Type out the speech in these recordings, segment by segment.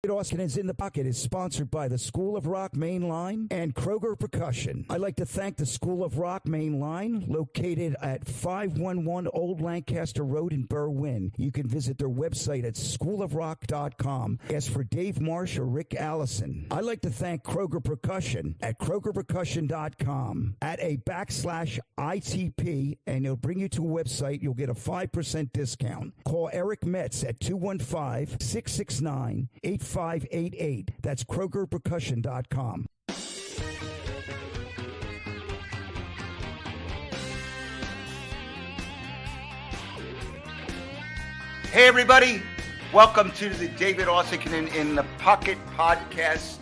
Uosikkinen in the Pocket is sponsored by the School of Rock Main Line and Kroger Percussion. I'd like to thank the School of Rock Main Line, located at 511 Old Lancaster Road in Berwyn. You can visit their website at schoolofrock.com. Ask for Dave Marsh or Rick Allison. I'd like to thank Kroger Percussion at krogerpercussion.com. At a /ITP, and it'll bring you to a website. You'll get a 5% discount. Call Eric Metz at 215-669-8588. That's krogerpercussion.com. Hey everybody, welcome to the David Uosikkinen in the Pocket podcast.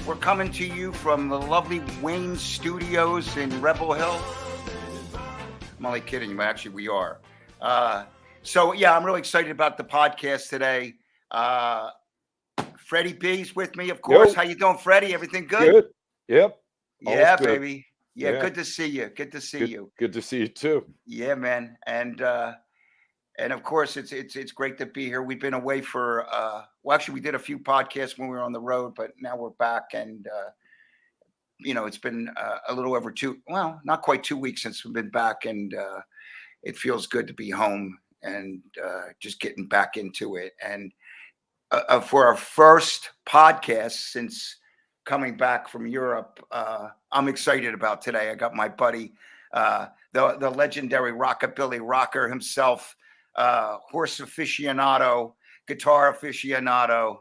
We're coming to you from the lovely Wayne Studios in Rebel Hill. I'm only kidding, but actually we are. So yeah, I'm really excited about the podcast today. Freddie B's with me, of course. Yo. How you doing, Freddie? Everything good? Good. Yep. Yeah, good. Baby. Yeah, good to see you. Good to see you. Good to see you too. Yeah, man. And of course it's great to be here. We've been away for well, actually we did a few podcasts when we were on the road, but now we're back, and it's been a little over not quite 2 weeks since we've been back, and it feels good to be home and just getting back into it. And for our first podcast since coming back from Europe, I'm excited about today. I got my buddy, the legendary rockabilly rocker himself, horse aficionado, guitar aficionado,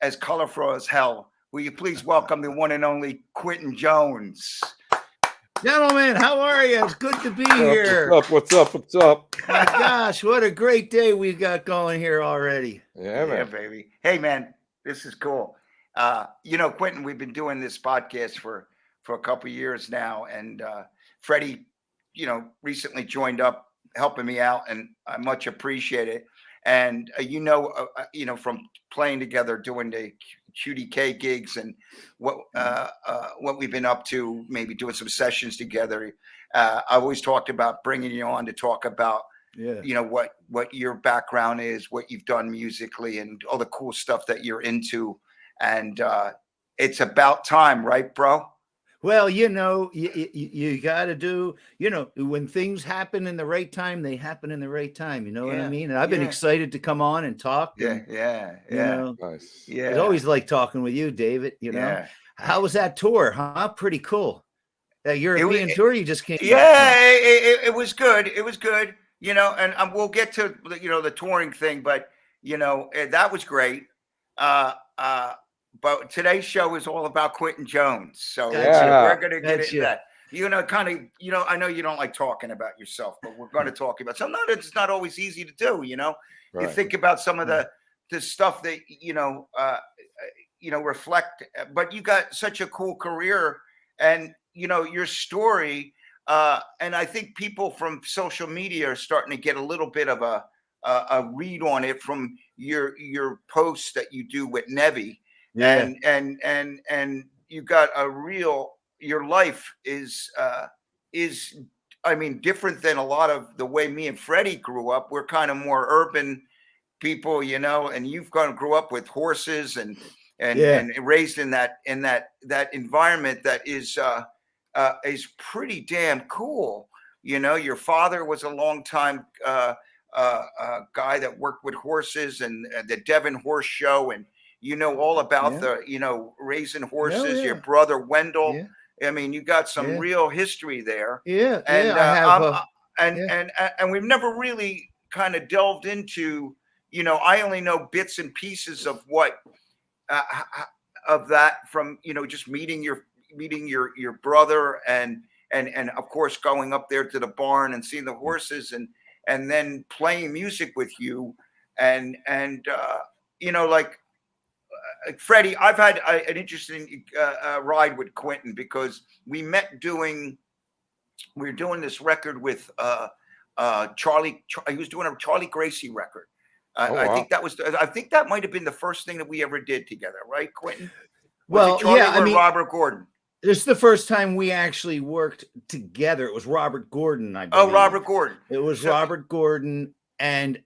as colorful as hell. Will you please welcome the one and only Quentin Jones? Gentlemen, how are you? It's good to be here. What's up? My gosh, what a great day we've got going here already. Yeah, man. Yeah, baby. Hey, man, this is cool. Quentin, we've been doing this podcast for a couple of years now, and Freddie, recently joined up, helping me out, and I much appreciate it. And from playing together, doing the QDK gigs, and what we've been up to, maybe doing some sessions together. I always talked about bringing you on to talk about, what your background is, what you've done musically, and all the cool stuff that you're into. And it's about time, right, bro? Well, you got to do, when things happen in the right time, they happen in the right time. You know what I mean? And I've been excited to come on and talk. Yeah. Nice. Yeah. I always like talking with you, David. How was that tour? Huh? Pretty cool. That European tour you just came. Yeah, it was good. It was good. And we'll get to the touring thing, but that was great. But today's show is all about Quentin Jones. So we're going to get into that. I know you don't like talking about yourself, but we're going to talk about something. It's not always easy to do, Right. You think about some of the stuff that, reflect, but you got such a cool career, and, your story. And I think people from social media are starting to get a little bit of a read on it from your posts that you do with Nevi. Yeah. And you got your life is different than a lot of the way me and Freddie grew up. We're kind of more urban people, and you've grew up with horses and raised in that environment that is pretty damn cool. Your father was a long time guy that worked with horses and the Devon Horse Show, and all about the raising horses. Your brother Wendell. Yeah. I mean, you got some real history there. Yeah, and and we've never really kind of delved into. I only know bits and pieces of what of that from just meeting your brother and of course going up there to the barn and seeing the horses and then playing music with you and Freddie, I've had an interesting ride with Quentin because we met we were doing this record with Charlie. He was doing a Charlie Gracie record. Wow. I think that might have been the first thing that we ever did together, right, Quentin? Robert Gordon. This is the first time we actually worked together. It was Robert Gordon, I believe. Oh, Robert Gordon. It was Robert Gordon, and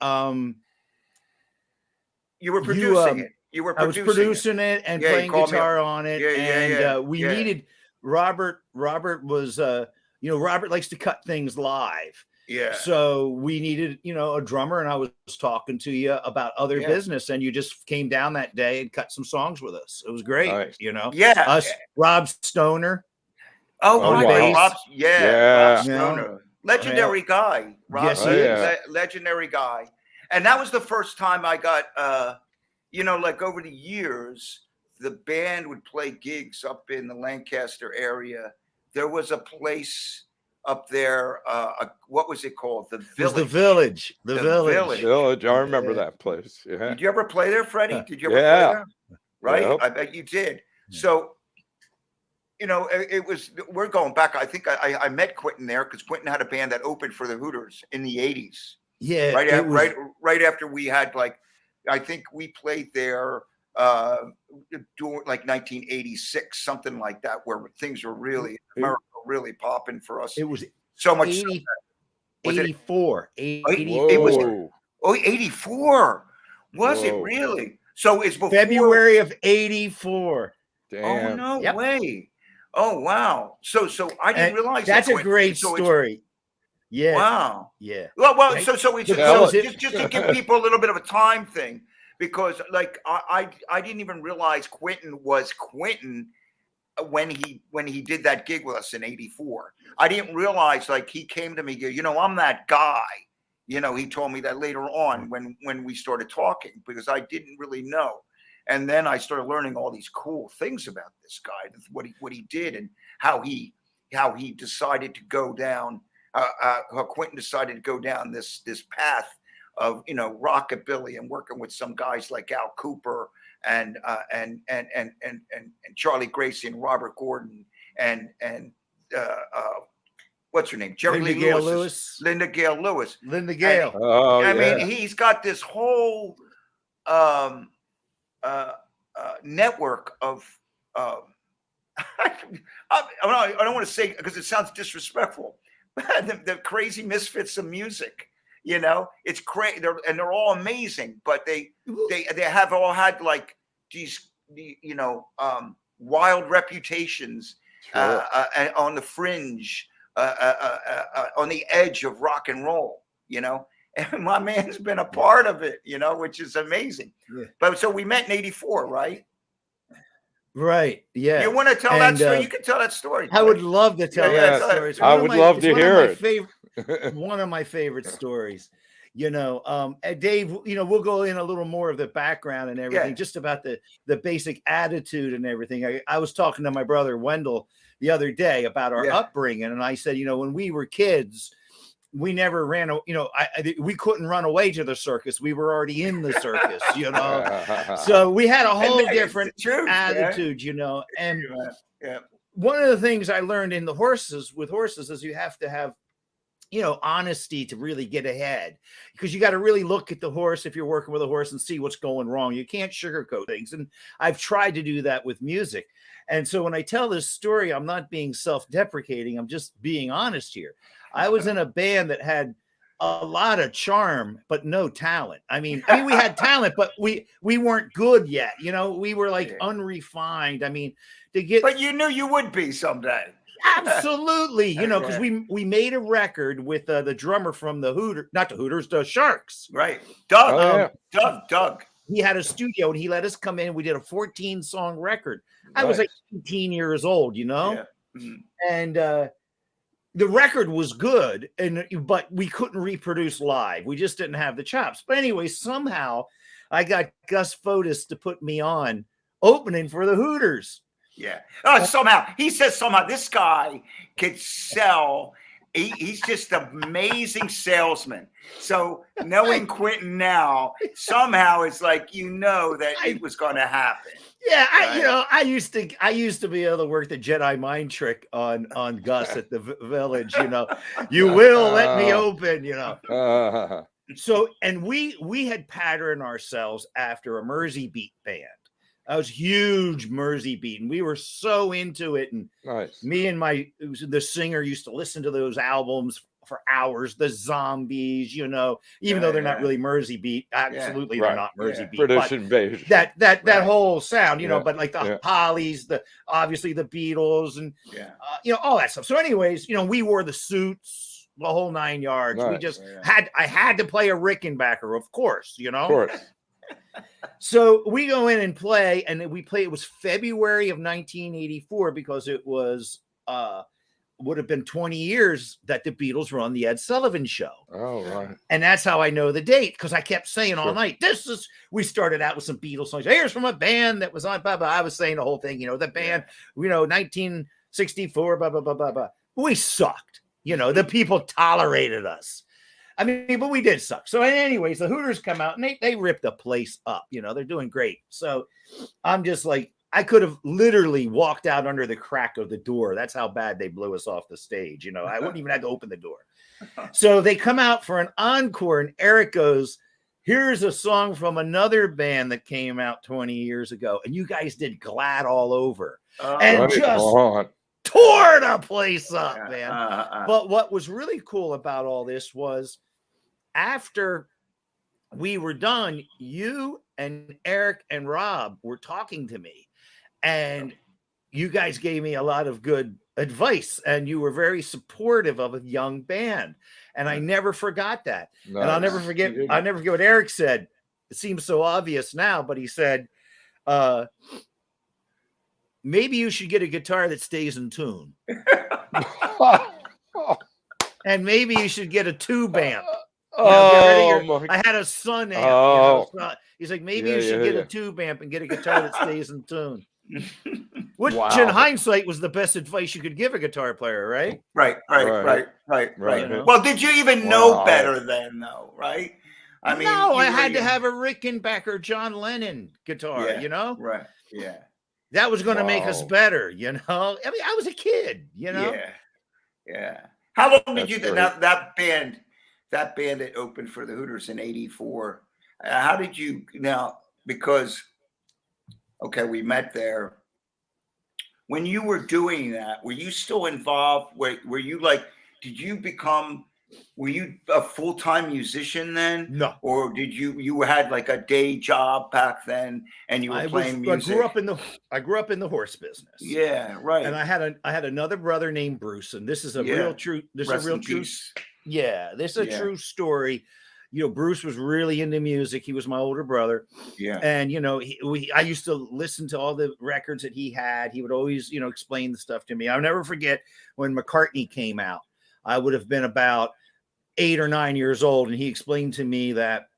You were producing it. I was producing it and playing guitar on it. We needed Robert. Robert was, Robert likes to cut things live. Yeah. So we needed, a drummer, and I was talking to you about other business, and you just came down that day and cut some songs with us. It was great. Nice. Yeah. Us, Rob Stoner. Rob Stoner. Legendary guy. Rob, yes, he is. Legendary guy. And that was the first time I got, like over the years, the band would play gigs up in the Lancaster area. There was a place up there. What was it called? The Village. The Village. The Village. I remember that place. Yeah. Did you ever play there, Freddie? Did you ever play there? Right? Yep. I bet you did. So, it was, we're going back. I think I met Quentin there because Quentin had a band that opened for the Hooters in the 80s. Yeah. Right after we had, I think we played there during 1986, something like that, where things were really, America really popping for us. It was so much. 84. 84. Was it really? So it's before February of 84. Damn. Oh, no way. Oh, wow. So I didn't realize that's a great story. Yeah. Wow. Yeah. Well, so it's just to give people a little bit of a time thing, because I didn't even realize Quentin was Quentin when he did that gig with us in 84. I didn't realize he came to me, I'm that guy. He told me that later on when we started talking, because I didn't really know. And then I started learning all these cool things about this guy, what he did, and how he decided to go down. How Quentin decided to go down this path of rockabilly and working with some guys like Al Cooper and Charlie Gracie and Robert Gordon and what's her name? Linda Gale Lewis. Linda Gale Lewis. Linda Gale. I mean, he's got this whole network of I don't want to say, because it sounds disrespectful, the crazy misfits of music. It's crazy, and they're all amazing, but they have all had these wild reputations, on the fringe, on the edge of rock and roll, and my man's been a part of it, which is amazing. Yeah. But so we met in 84, right? Right. Yeah. You want to tell that story? You can tell that story. I would love to tell that story. I would love to hear it. One of my favorite stories. Dave, we'll go in a little more of the background and everything, just about the basic attitude and everything. I was talking to my brother Wendell the other day about our upbringing, and I said, when we were kids, we never ran. We couldn't run away to the circus. We were already in the circus. So we had a whole different attitude. And one of the things I learned with horses is you have to have honesty to really get ahead, because you got to really look at the horse if you're working with a horse and see what's going wrong. You can't sugarcoat things. And I've tried to do that with music. And so when I tell this story, I'm not being self-deprecating. I'm just being honest here. I was in a band that had a lot of charm, but no talent. I mean, we had talent, but we weren't good yet. We were unrefined. But you knew you would be someday. Absolutely. Because we made a record with the drummer from the Sharks. Right. Doug. Doug. He had a studio and he let us come in. We did a 14-song record. I was 18 years old, Yeah. Mm-hmm. And the record was good, but we couldn't reproduce live. We just didn't have the chops. But anyway, somehow I got Gus Fotis to put me on opening for the Hooters. Yeah. Somehow this guy could sell. He's just an amazing salesman. So knowing Quentin now, somehow it's that it was going to happen. Yeah, right? I used to be able to work the Jedi mind trick on Gus at the Village. You will let me open. So, and we had patterned ourselves after a Mersey beat band. I was huge Mersey beat, and we were so into it. And me and the singer used to listen to those albums for hours. The Zombies, you know, even though they're not really Mersey beat, absolutely they're not Mersey beat. British Invasion. That whole sound, you know, but like the Hollies, obviously the Beatles, and you know, all that stuff. So, anyways, you know, we wore the suits, the whole 9 yards. Nice. We just I had to play a Rickenbacker, of course, you know. Of course. So we go in and play, and we play. It was February of 1984 because it was would have been 20 years that the Beatles were on the Ed Sullivan Show. Oh, right. And that's how I know the date, because I kept saying all night, we started out with some Beatles songs. Here's from a band that was on, blah, blah. I was saying the whole thing, you know, the band, you know, 1964, blah, blah, blah, blah, blah. We sucked. You know, the people tolerated us. I mean, but we did suck. So anyways, the Hooters come out and they rip the place up. You know, they're doing great. So I'm just like, I could have literally walked out under the crack of the door. That's how bad they blew us off the stage. You know, I wouldn't even have to open the door. So they come out for an encore, and Eric goes, here's a song from another band that came out 20 years ago. And you guys did Glad All Over. And just tore the place up, man. But what was really cool about all this was after we were done, you and Eric and Rob were talking to me. And you guys gave me a lot of good advice, and you were very supportive of a young band. And I never forgot that. Nice. And I'll never forget what Eric said. It seems so obvious now, but he said, maybe you should get a guitar that stays in tune. And maybe you should get a tube amp. I had a Sun amp. You know, he's like, maybe you should get a tube amp and get a guitar that stays in tune. Which in hindsight was the best advice you could give a guitar player, right? Right. You know? Well, did you even know better then, though? Right? I mean, no, I had to have a Rickenbacker John Lennon guitar. You know, right? Yeah, that was going to make us better. You know, I mean, I was a kid. You know, yeah. How long did you that band that opened for the Hooters in '84? How did you because? Okay, we met there. When you were doing that, were you still involved? Were you like, were you a full-time musician then? No. Or did you had like a day job back then and you were playing music? I grew up in the horse business. Yeah, right. And I had another brother named Bruce, and this is a real true. This is a real true. Yeah, this is a true story. You know, Bruce was really into music. He was my older brother. Yeah. And, you know, I used to listen to all the records that he had. He would always, you know, explain the stuff to me. I'll never forget when McCartney came out. I would have been about 8 or 9 years old. And he explained to me that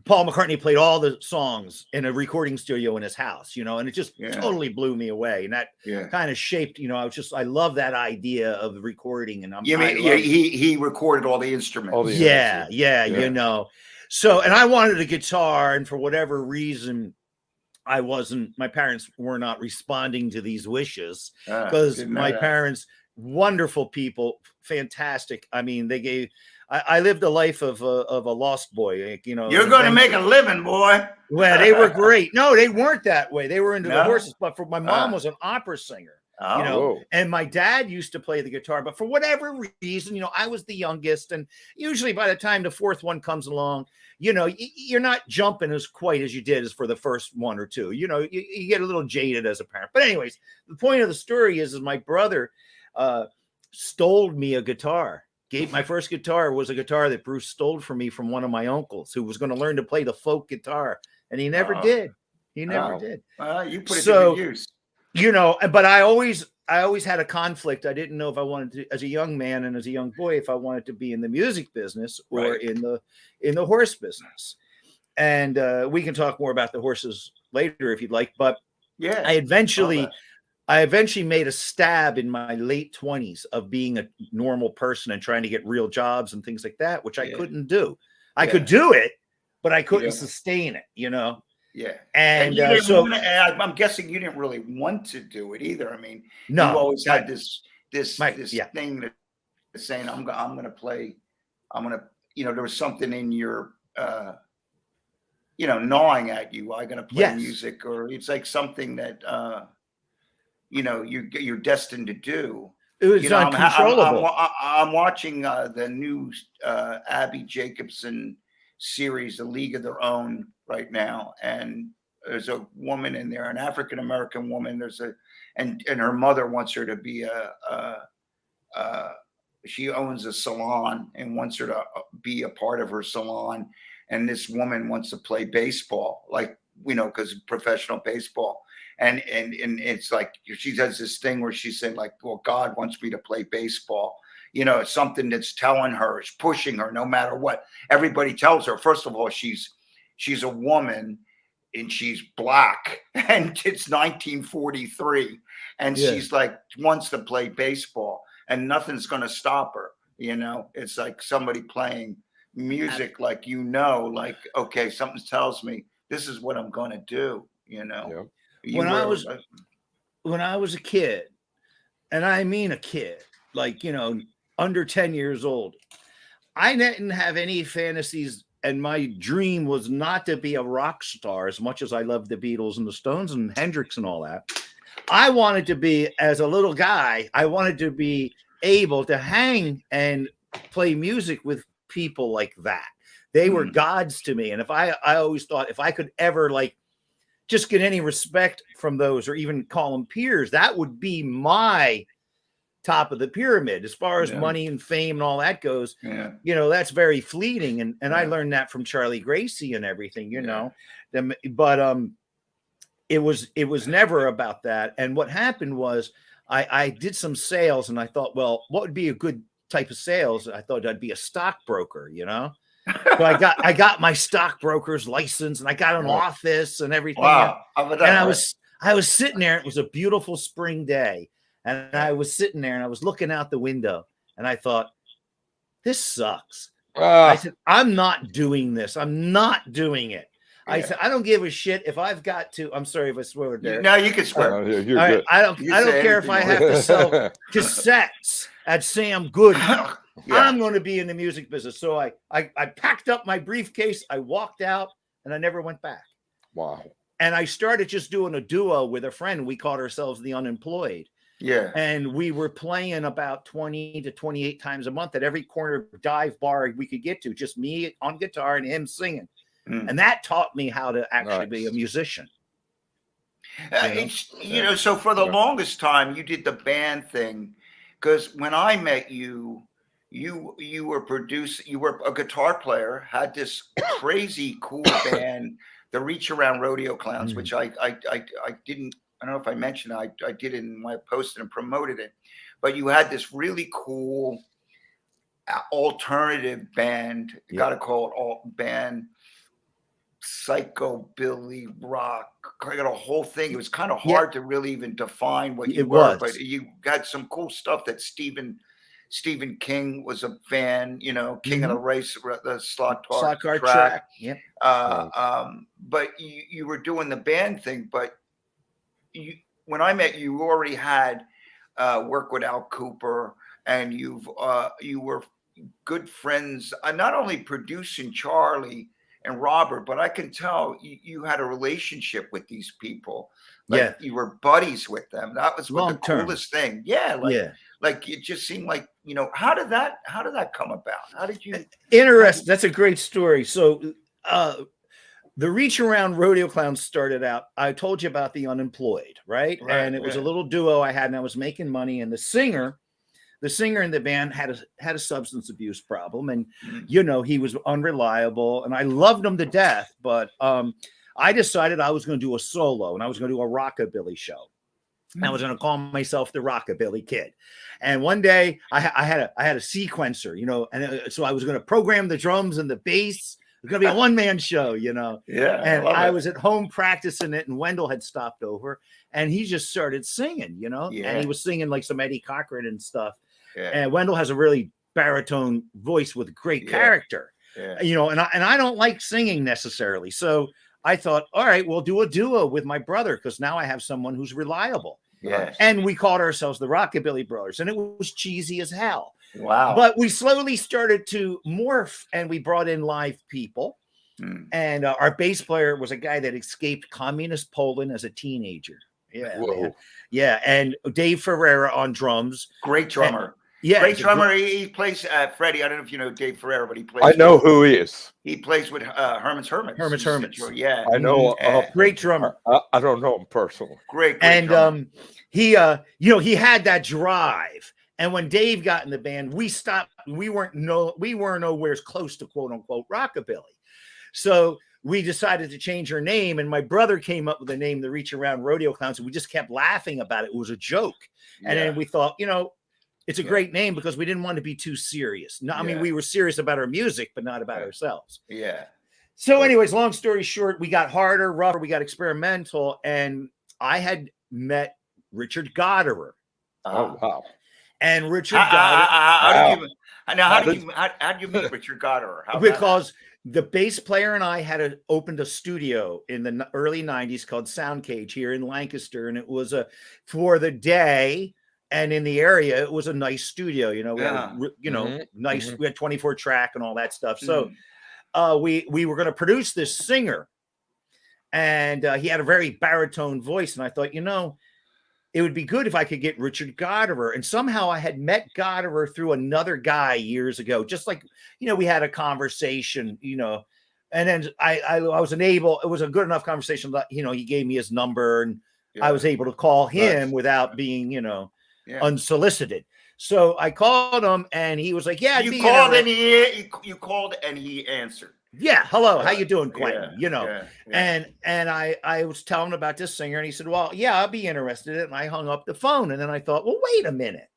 Paul McCartney played all the songs in a recording studio in his house, you know, and it just totally blew me away. And that kind of shaped, you know, I love that idea of recording. And he recorded all the instruments. You know. So, and I wanted a guitar, and for whatever reason, my parents were not responding to these wishes, because my parents, wonderful people, fantastic. I mean, I lived a life of a lost boy, you know. You're going to make a living, boy. Well, they were great. No, they weren't that way. They were into the horses. But my mom was an opera singer, you know, and my dad used to play the guitar. But for whatever reason, you know, I was the youngest. And usually by the time the fourth one comes along, you know, you're not jumping quite as you did as for the first one or two. You know, you get a little jaded as a parent. But anyways, the point of the story is my brother stole me a guitar. My first guitar was a guitar that Bruce stole from me from one of my uncles who was going to learn to play the folk guitar, and he never did. He never did. You put it to good use. You know, but I always had a conflict. I didn't know if I wanted to, as a young man and as a young boy, if I wanted to be in the music business or in the horse business. And we can talk more about the horses later if you'd like. But I eventually made a stab in my late 20s of being a normal person and trying to get real jobs and things like that, which I couldn't do. I could do it, but I couldn't sustain it, you know? Yeah. And I'm guessing you didn't really want to do it either. I mean, you always had this thing that saying, I'm going to play, you know, there was something in your, you know, gnawing at you. I'm going to play music, or it's like something that, you know, you're destined to do. It was uncontrollable. I'm watching the new Abby Jacobson series, A League of Their Own, right now, and there's a woman in there, an African American woman. And her mother wants her to be she owns a salon and wants her to be a part of her salon. And this woman wants to play baseball, like, because professional baseball. And it's like, she does this thing where she said, like, well, God wants me to play baseball. It's something that's telling her, it's pushing her no matter what. Everybody tells her, first of all, she's a woman and she's black and it's 1943. And she's like, wants to play baseball and nothing's going to stop her. It's like somebody playing music, like, like, okay, something tells me this is what I'm going to do. Yeah. When I was a kid, and I mean a kid, like, under 10 years old, I didn't have any fantasies, and my dream was not to be a rock star as much as I loved the Beatles and the Stones and Hendrix and all that. I wanted to be, as a little guy, I wanted to be able to hang and play music with people like that. They were gods to me. And if I always thought if I could ever, like, just get any respect from those, or even call them peers, that would be my top of the pyramid as far as money and fame and all that goes. That's very fleeting. And I learned that from Charlie Gracie and everything, but it was never about that. And what happened was I did some sales, and I thought, well, what would be a good type of sales? I thought I'd be a stockbroker, So I got my stockbroker's license, and I got an office and everything. Wow. And I was sitting there. It was a beautiful spring day. And I was sitting there and I was looking out the window, and I thought, this sucks. I said, I'm not doing this. I'm not doing it. I said, I don't give a shit if I've got to. I'm sorry if I swear there. No, you can swear. You're good. I don't care if I have to sell cassettes at Sam Goody. I'm going to be in the music business. So I packed up my briefcase. I walked out, and I never went back. Wow. And I started just doing a duo with a friend. We called ourselves the Unemployed. Yeah. And we were playing about 20 to 28 times a month at every corner dive bar we could get to, just me on guitar and him singing. And that taught me how to actually be a musician. So for the longest time, you did the band thing, because when I met you, you were a guitar player, had this crazy cool band, the Reach Around Rodeo Clowns, which I didn't. I don't know if I mentioned it. I did it in my post and promoted it, but you had this really cool alternative band. You got to call it alt band, psychobilly rock. I got a whole thing. It was kind of hard to really even define what you were, but you had some cool stuff. That Stephen King was a fan. King of the Race, the slot car track. Yep. But you were doing the band thing, but. When I met you, you already had work with Al Cooper, and you were good friends. Not only producing Charlie and Robert, but I can tell you had a relationship with these people. Like you were buddies with them. That was the coolest thing. Like it just seemed like, how did that come about? How did you? Interesting. That's a great story. So, the Reach Around Rodeo Clowns started out, I told you about the Unemployed, right? And it was a little duo I had, and I was making money. And the singer in the band had a substance abuse problem, and he was unreliable, and I loved him to death. But I decided I was going to do a solo, and I was going to do a rockabilly show. I was going to call myself the Rockabilly Kid. And one day I had a sequencer, and so I was going to program the drums and the bass. It was going to be a one-man show, Yeah. And I was at home practicing it, and Wendell had stopped over, and he just started singing, and he was singing like some Eddie Cochran and stuff. Yeah. And Wendell has a really baritone voice with great character, and I don't like singing necessarily. So I thought, all right, we'll do a duo with my brother, because now I have someone who's reliable. Yeah. And we called ourselves the Rockabilly Brothers, and it was cheesy as hell. Wow. But we slowly started to morph, and we brought in live people. And our bass player was a guy that escaped communist Poland as a teenager. Yeah, Whoa. man. Yeah, and Dave Ferreira on drums. Great drummer. Yeah, Great drummer. He plays Freddie. I don't know if you know Dave Ferreira, but he plays. I know who he is. He plays with Herman's Hermits. Yeah. I know. Great drummer. I don't know him personally. Great And drummer. he he had that drive. And when Dave got in the band, we stopped. We weren't nowhere close to quote unquote rockabilly. So we decided to change our name, and my brother came up with the name, the Reach Around Rodeo Clowns, and we just kept laughing about it. It was a joke. And then we thought, it's a great name because we didn't want to be too serious. No, I mean, we were serious about our music, but not about ourselves. Yeah. So anyways, long story short, we got harder, rougher, we got experimental, and I had met Richard Goddard. Oh, wow. And Richard Goddard. How did you meet Richard Goddard? Because the bass player and I had opened a studio in the early 90s called Sound Cage here in Lancaster. And it was for the day and in the area, it was a nice studio, we had, nice, we had 24 track and all that stuff. So we were going to produce this singer, and he had a very baritone voice. And I thought, it would be good if I could get Richard Goddard. And somehow I had met Goddard through another guy years ago, just like, we had a conversation, and then I wasn't able, it was a good enough conversation that, he gave me his number, and I was able to call him without being, unsolicited. So I called him, and he was like, yeah. You called and he answered. Yeah. Hello. How you doing, Quentin? And I was telling him about this singer, and he said, well, yeah, I'll be interested in it. And I hung up the phone. And then I thought, well, wait a minute.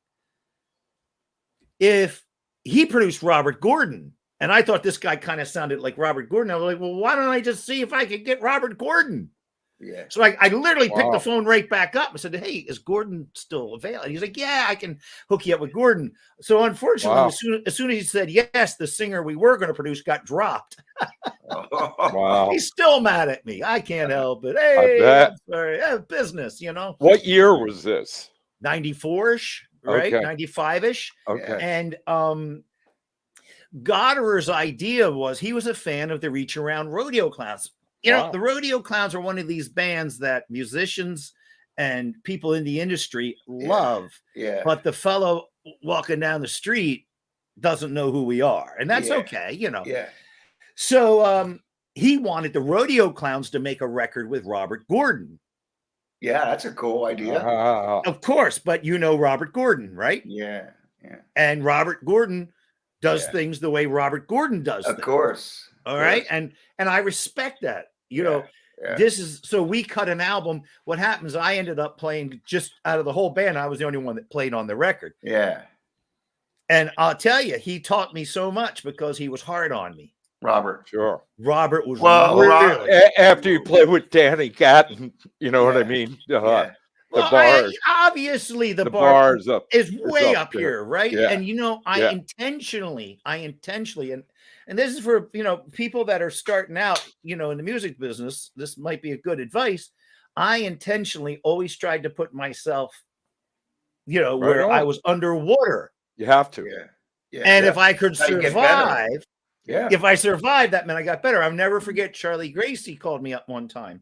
If he produced Robert Gordon, and I thought this guy kind of sounded like Robert Gordon, I was like, well, why don't I just see if I could get Robert Gordon? Yeah. So I literally picked the phone right back up and said, hey, is Gordon still available? And he's like, yeah, I can hook you up with Gordon. So unfortunately, as soon as he said yes, the singer we were going to produce got dropped. Wow. He's still mad at me. I can't help it. Hey, I'm sorry. Business, What year was this? 94-ish, right? Okay. 95-ish. Okay. And Goddard's idea was he was a fan of the Reach Around Rodeo Clowns. The Rodeo Clowns are one of these bands that musicians and people in the industry love. Yeah. But the fellow walking down the street doesn't know who we are. And that's okay, Yeah. So he wanted the Rodeo Clowns to make a record with Robert Gordon. Yeah, that's a cool idea. Of course, but Robert Gordon, right? Yeah. Yeah. And Robert Gordon does things the way Robert Gordon does things. Of course. All right. And I respect that. This is, so we cut an album. What happens, I ended up playing, just out of the whole band, I was the only one that played on the record. Yeah. And I'll tell you, he taught me so much because he was hard on me. Robert. Sure. Robert was after you play with Danny Gatton, you know what I mean? Well, bars. Obviously the bars is way up here, right? Yeah. And I intentionally, and this is for people that are starting out, in the music business. This might be a good advice. I intentionally always tried to put myself, where I was underwater. You have to. Yeah. And if I could survive, if I survived, that meant I got better. I'll never forget Charlie Gracie called me up one time.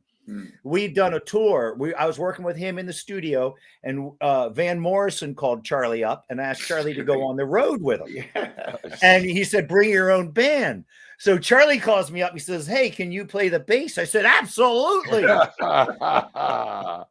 We'd done a tour. I was working with him in the studio, and Van Morrison called Charlie up and asked Charlie to go on the road with him. And he said, bring your own band. So Charlie calls me up. He says, hey, can you play the bass? I said, absolutely. I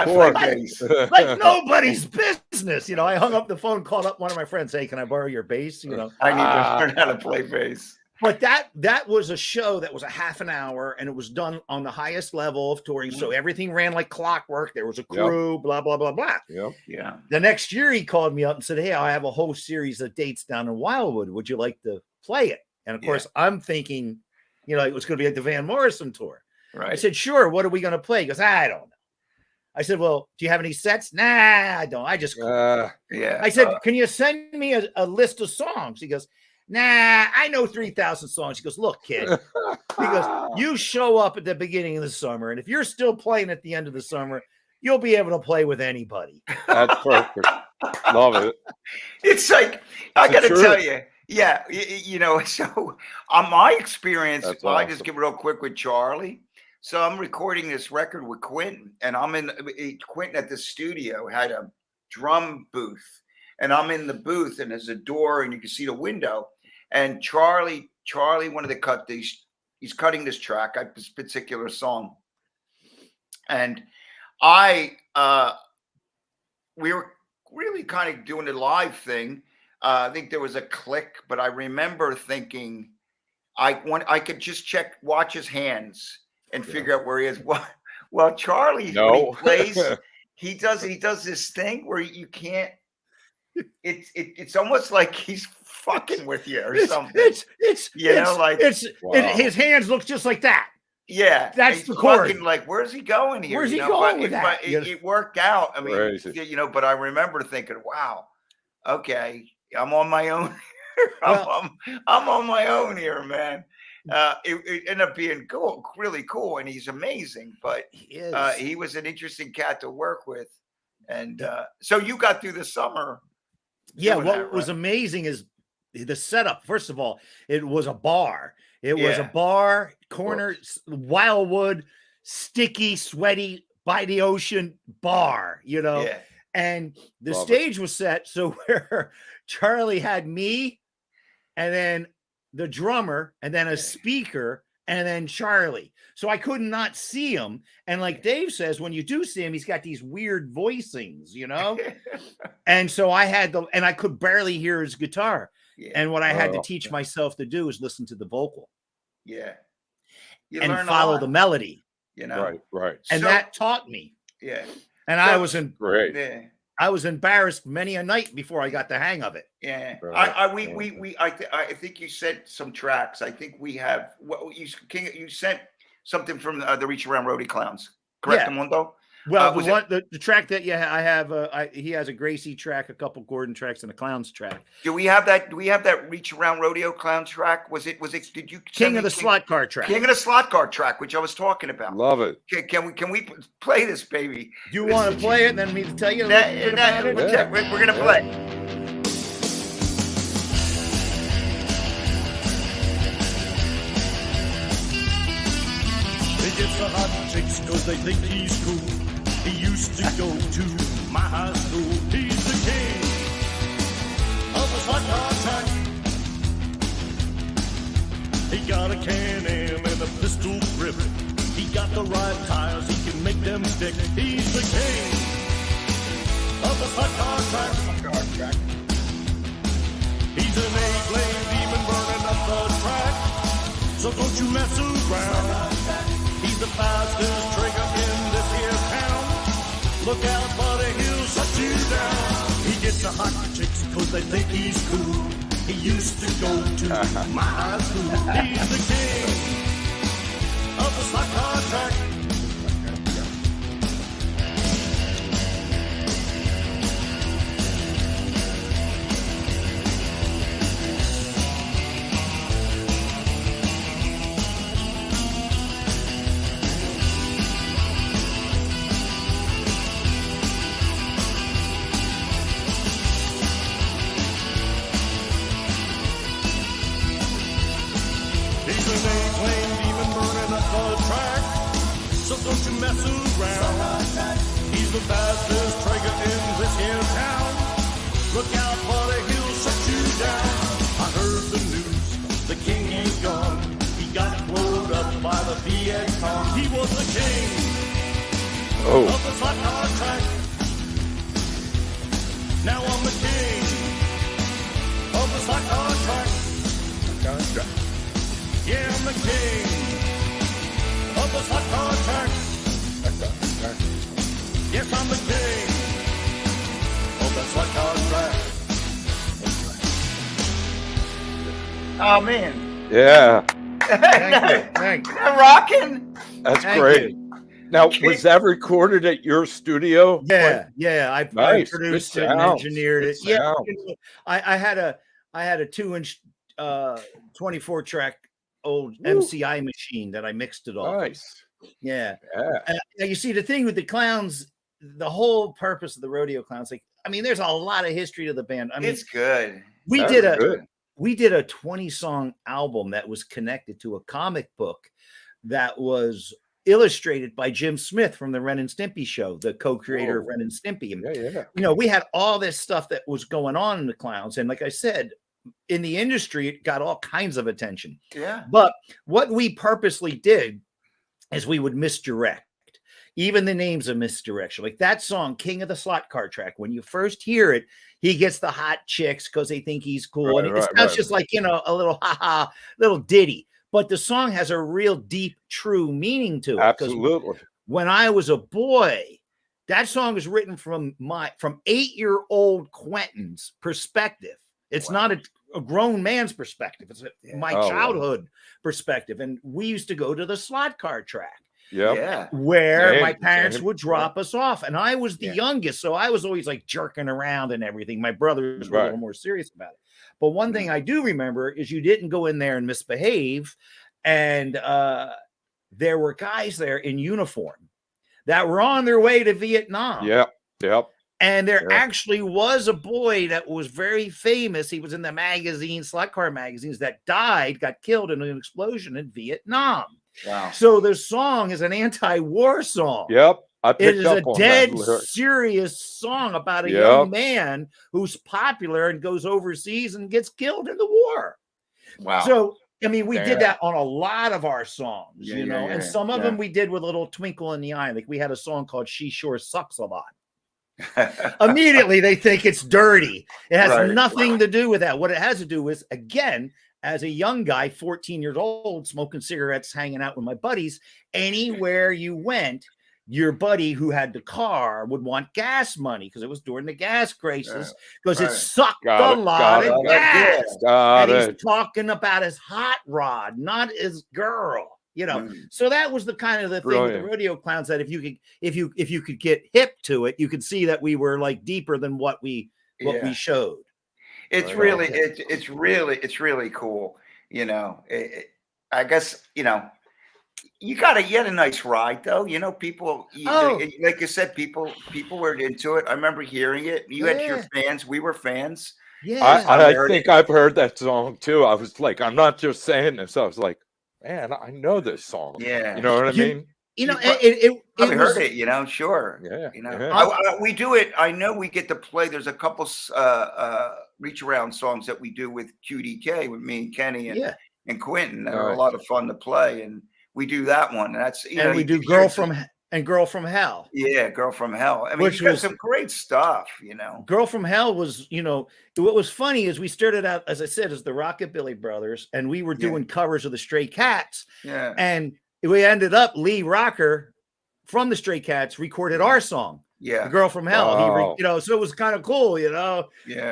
play bass. Like nobody's business. I hung up the phone, called up one of my friends. Hey, can I borrow your bass? I need to learn how to play bass. But that was a show that was a half an hour, and it was done on the highest level of touring. So everything ran like clockwork. There was a crew, blah, blah, blah, blah. Yep. Yeah. The next year he called me up and said, hey, I have a whole series of dates down in Wildwood. Would you like to play it? And of course, I'm thinking, it was going to be like the Van Morrison tour. Right. I said, sure. What are we going to play? He goes, I don't know. I said, well, do you have any sets? Nah, I don't. I just, I said, can you send me a list of songs? He goes, nah, I know 3,000 songs. He goes, look, kid. He goes, you show up at the beginning of the summer, and if you're still playing at the end of the summer, you'll be able to play with anybody. That's perfect. Love it. It's like, I got to tell you. Yeah. So on my experience, I just give it real quick with Charlie. So I'm recording this record with Quentin, and Quentin at the studio had a drum booth, and I'm in the booth, and there's a door, and you can see the window. And Charlie wanted to cut these. He's cutting this track, this particular song, and we were really kind of doing a live thing. I think there was a click, but I remember thinking I could just watch his hands and figure out where he is. Well, Charlie, when he plays, he does this thing where you can't. It's almost like he's fucking with you or something. His hands look just like that. Yeah, that's the chord. Like, where's he going here? Where's he going with that? It worked out. I mean, but I remember thinking, wow, okay, I'm on my own. I'm on my own here, man. It ended up being really cool, and he's amazing. But he was an interesting cat to work with, and so you got through the summer. Yeah, what was amazing is the setup. First of all, it was a bar. It was a bar, corner, wildwood, sticky, sweaty, by the ocean bar, and the stage was set so where Charlie had me and then the drummer and then a speaker and then Charlie. So I could not see him. And like Dave says, when you do see him, he's got these weird voicings, and so I could barely hear his guitar. Yeah. And what I had to teach myself to do is listen to the vocal. Yeah. And follow the melody. Right. And that taught me. Yeah. And I was I was embarrassed many a night before I got the hang of it. Yeah. I think you sent some tracks. I think we have you sent something from the Reach Around Roadie Clowns. Correct, Mundo? Well, the track that I have, he has a Gracie track, a couple Gordon tracks, and a Clowns track. Do we have that? Do we have that Reach Around Rodeo Clown track? Was it? Did you King of the Slot Car track? King of the Slot Car track, which I was talking about. Love it. Can we play this, baby? You want to play it, and then me to tell you? We're gonna play. He gets the hot chicks because they think he's cool. He used to go to my high school. He's the king of the slot car track. He got a Can-Am and a pistol grip. He got the right tires, he can make them stick. He's the king of the slot car track. He's an A-blade demon burning up the track. So don't you mess around. He's the fastest trigger in this here town. Look out, buddy, he'll shut you down. He gets the hot chicks because they think he's cool. He used to go to my high school. He's the king of the slot car track. Don't you mess around. He's the fastest trigger in this here town. Look out, buddy, he'll shut you down. I heard the news, the king ain't gone. He got blowed up by the Viet Cong. He was the king of the slot car track. Now I'm the king of the slot car track. Yeah, I'm the king of the slot car track. Yes, I'm the king of the slot car track. Oh man. Yeah. Thank you. Rocking. That's great. Now, was that recorded at your studio? Yeah. I produced it and engineered it. Yeah. I had a 2-inch 24-track old MCI machine that I mixed it all. Nice. Yeah. Now you see, the thing with the Clowns, the whole purpose of the Rodeo Clowns, there's a lot of history to the band. I mean, it's good. We did a 20-song album that was connected to a comic book that was illustrated by Jim Smith from the Ren and Stimpy show, the co-creator of Ren and Stimpy. And, Yeah. we had all this stuff that was going on in the clowns. And like I said, in the industry, it got all kinds of attention. Yeah. But what we purposely did is we would misdirect. Even the names of misdirection, like that song, King of the Slot Car Track. When you first hear it, he gets the hot chicks because they think he's cool. And it sounds just like, a little little ditty. But the song has a real deep, true meaning to it. Absolutely. When I was a boy, that song is written from 8-year-old Quentin's perspective. It's not a grown man's perspective. It's my childhood perspective. And we used to go to the slot car track. Yeah. Where my parents would drop us off. And I was the youngest. So I was always like jerking around and everything. My brothers were a little more serious about it. But one thing I do remember is you didn't go in there and misbehave. And there were guys there in uniform that were on their way to Vietnam. Yep. And there actually was a boy that was very famous. He was in the magazine, slot car magazines, that got killed in an explosion in Vietnam. Wow. So the song is an anti-war song. Yep. It is a dead serious song about a young man who's popular and goes overseas and gets killed in the war. Wow. So, I mean, we did that on a lot of our songs, and some of them we did with a little twinkle in the eye. Like we had a song called She Sure Sucks a Lot. Immediately they think it's dirty. It has nothing to do with that. What it has to do is, again, as a young guy, 14 years old, smoking cigarettes, hanging out with my buddies, anywhere you went, your buddy who had the car would want gas money because it was during the gas crisis, because it sucked a lot of gas. And he's talking about his hot rod, not his girl. So that was the kind of the thing with the rodeo clowns, that if you could get hip to it, you could see that we were like deeper than what we showed. It's really cool. I guess, you had a nice ride though. People, like you said, people were into it. I remember hearing it. You had your fans. We were fans. Yeah. I think I've heard that song too. I was like, I'm not just saying this. I was like, man, I know this song. Yeah. You know what I mean? I heard it, sure. Yeah. We do it. I know we get to play. There's a couple reach around songs that we do with QDK, with me and Kenny and Quentin, that are a lot of fun to play. And we do that one. And that's, we do Girl from Hell. Yeah, Girl from Hell. I mean, which was some great stuff, Girl from Hell was, what was funny is we started out, as I said, as the Rockabilly Brothers, and we were doing covers of the Stray Cats. Yeah. And we ended up, Lee Rocker from the Stray Cats recorded our song. Yeah. The Girl from Hell. Wow. So it was kind of cool, Yeah.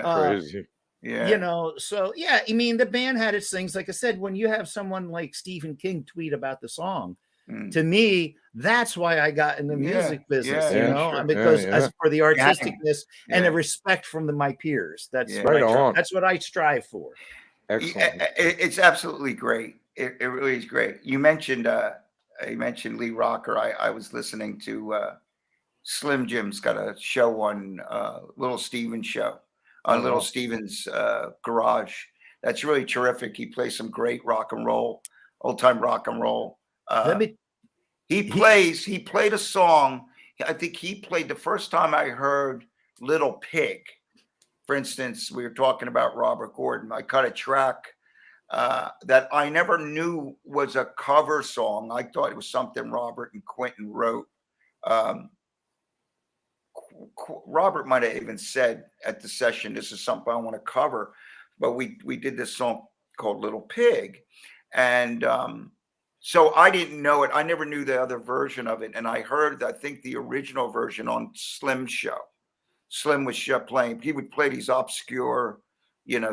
Crazy. Yeah. So yeah, I mean, the band had its things. Like I said, when you have someone like Stephen King tweet about the song, to me, that's why I got in the music business, because as for the artisticness and the respect from my peers, that's that's what I strive for. Excellent. It's absolutely great. It really is great. You mentioned Lee Rocker. I was listening to Slim Jim's got a show on Little Steven's show on Little Steven's Garage. That's really terrific. He plays some great rock and roll, old time rock and roll. He played a song. I think he played the first time I heard Little Pig. For instance, we were talking about Robert Gordon. I cut a track that I never knew was a cover song. I thought it was something Robert and Quentin wrote. Robert might have even said at the session, this is something I want to cover. But we did this song called Little Pig. And so I didn't know it. I never knew the other version of it. And I heard, I think, the original version on Slim's show. Slim was playing. He would play these obscure,